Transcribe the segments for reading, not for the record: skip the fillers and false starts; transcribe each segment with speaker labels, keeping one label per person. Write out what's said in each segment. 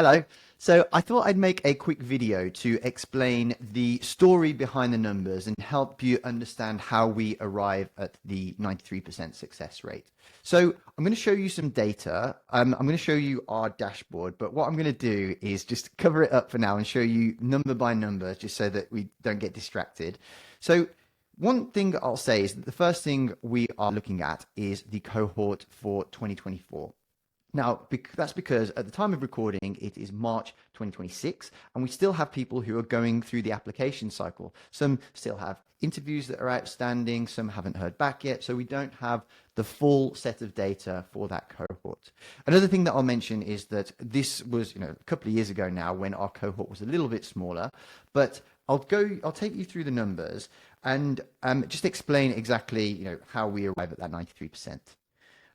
Speaker 1: Hello. So I thought I'd make a quick video to explain the story behind the numbers and help you understand how we arrive at the 93% success rate. So I'm going to show you some data. I'm going to show you our dashboard, but what I'm going to do is just cover it up for now and show you number by number, just so that we don't get distracted. So one thing I'll say is that the first thing we are looking at is the cohort for 2024. Now, that's because at the time of recording, it is March 2026, and we still have people who are going through the application cycle. Some still have interviews that are outstanding, some haven't heard back yet, so we don't have the full set of data for that cohort. Another thing that I'll mention is that this was, a couple of years ago now when our cohort was a little bit smaller, but I'll take you through the numbers and just explain exactly, how we arrive at that 93%.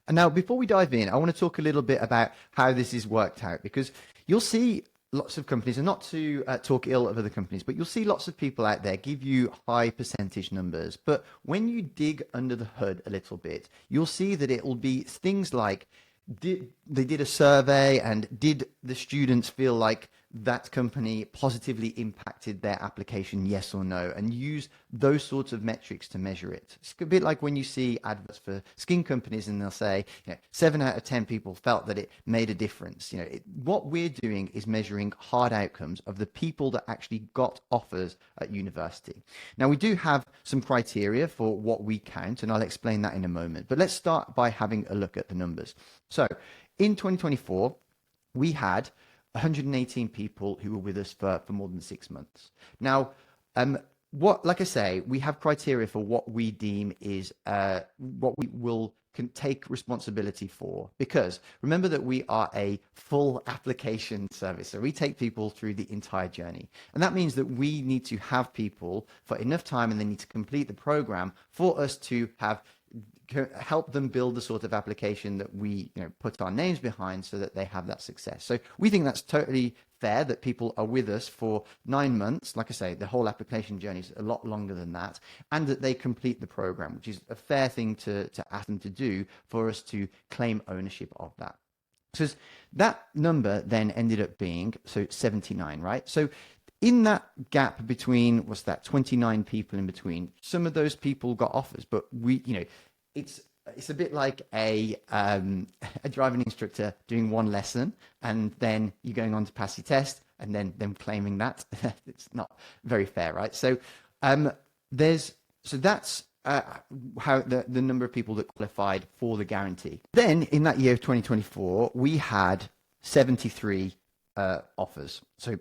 Speaker 1: And now, before we dive in, I want to talk a little bit about how this is worked out, because you'll see lots of companies, and not to talk ill of other companies, but you'll see lots of people out there give you high percentage numbers. But when you dig under the hood a little bit, you'll see that it will be things like, they did a survey, and did the students feel like that company positively impacted their application, yes or no, and use those sorts of metrics to measure it. It's a bit like when you see adverts for skin companies and they'll say, 7 out of 10 people felt that it made a difference. What we're doing is measuring hard outcomes of the people that actually got offers at university. Now, we do have some criteria for what we count, and I'll explain that in a moment, but let's start by having a look at the numbers. So in 2024, we had 118 people who were with us for more than 6 months. Now, like I say, we have criteria for what we deem is what we can take responsibility for, because remember that we are a full application service. So we take people through the entire journey. And that means that we need to have people for enough time, and they need to complete the program for us to help them build the sort of application that we put our names behind, so that they have that success. So we think that's totally fair that people are with us for 9 months. Like I say, the whole application journey is a lot longer than that, and that they complete the program, which is a fair thing to ask them to do for us to claim ownership of that. So that number then ended up being 79, right? So in that gap between, what's that, 29 people in between, some of those people got offers, but it's a bit like a driving instructor doing one lesson, and then you going on to pass your test, and then them claiming that. It's not very fair, right? So that's how the number of people that qualified for the guarantee. Then in that year of 2024, we had 73 offers. So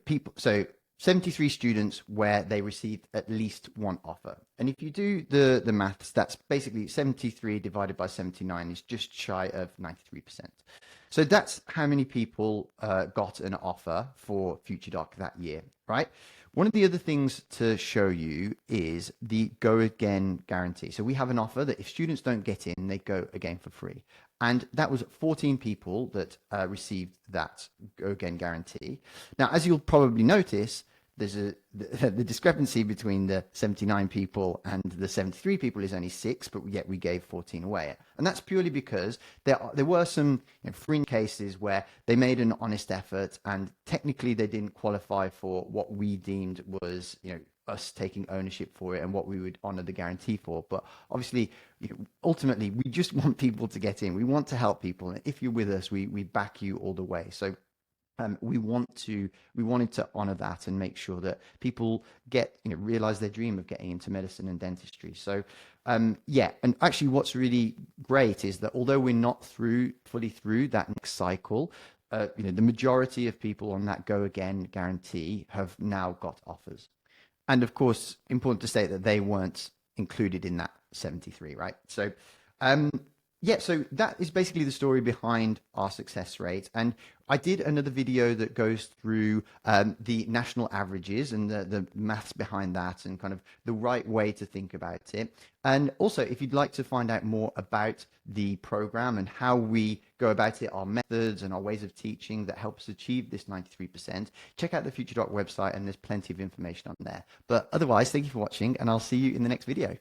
Speaker 1: 73 students where they received at least one offer. And if you do the maths, that's basically 73 divided by 79 is just shy of 93%. So that's how many people got an offer for FutureDoc that year, right? One of the other things to show you is the Go Again guarantee. So we have an offer that if students don't get in, they go again for free. And that was 14 people that received that Go Again guarantee. Now, as you'll probably notice, there's the discrepancy between the 79 people and the 73 people is only 6, but yet we gave 14 away. And that's purely because there were some fringe cases where they made an honest effort, and technically they didn't qualify for what we deemed was us taking ownership for it and what we would honor the guarantee for. But obviously, ultimately, we just want people to get in. We want to help people. And if you're with us, we back you all the way. So we wanted to honor that and make sure that people realize their dream of getting into medicine and dentistry. So and actually what's really great is that although we're not fully through that next cycle, the majority of people on that Go Again guarantee have now got offers. And of course, important to state that they weren't included in that 73, right? So so that is basically the story behind our success rate. And I did another video that goes through the national averages and the maths behind that, and kind of the right way to think about it. And also, if you'd like to find out more about the program and how we go about it, our methods and our ways of teaching that help us achieve this 93%, check out the FutureDoc website, and there's plenty of information on there. But otherwise, thank you for watching, and I'll see you in the next video.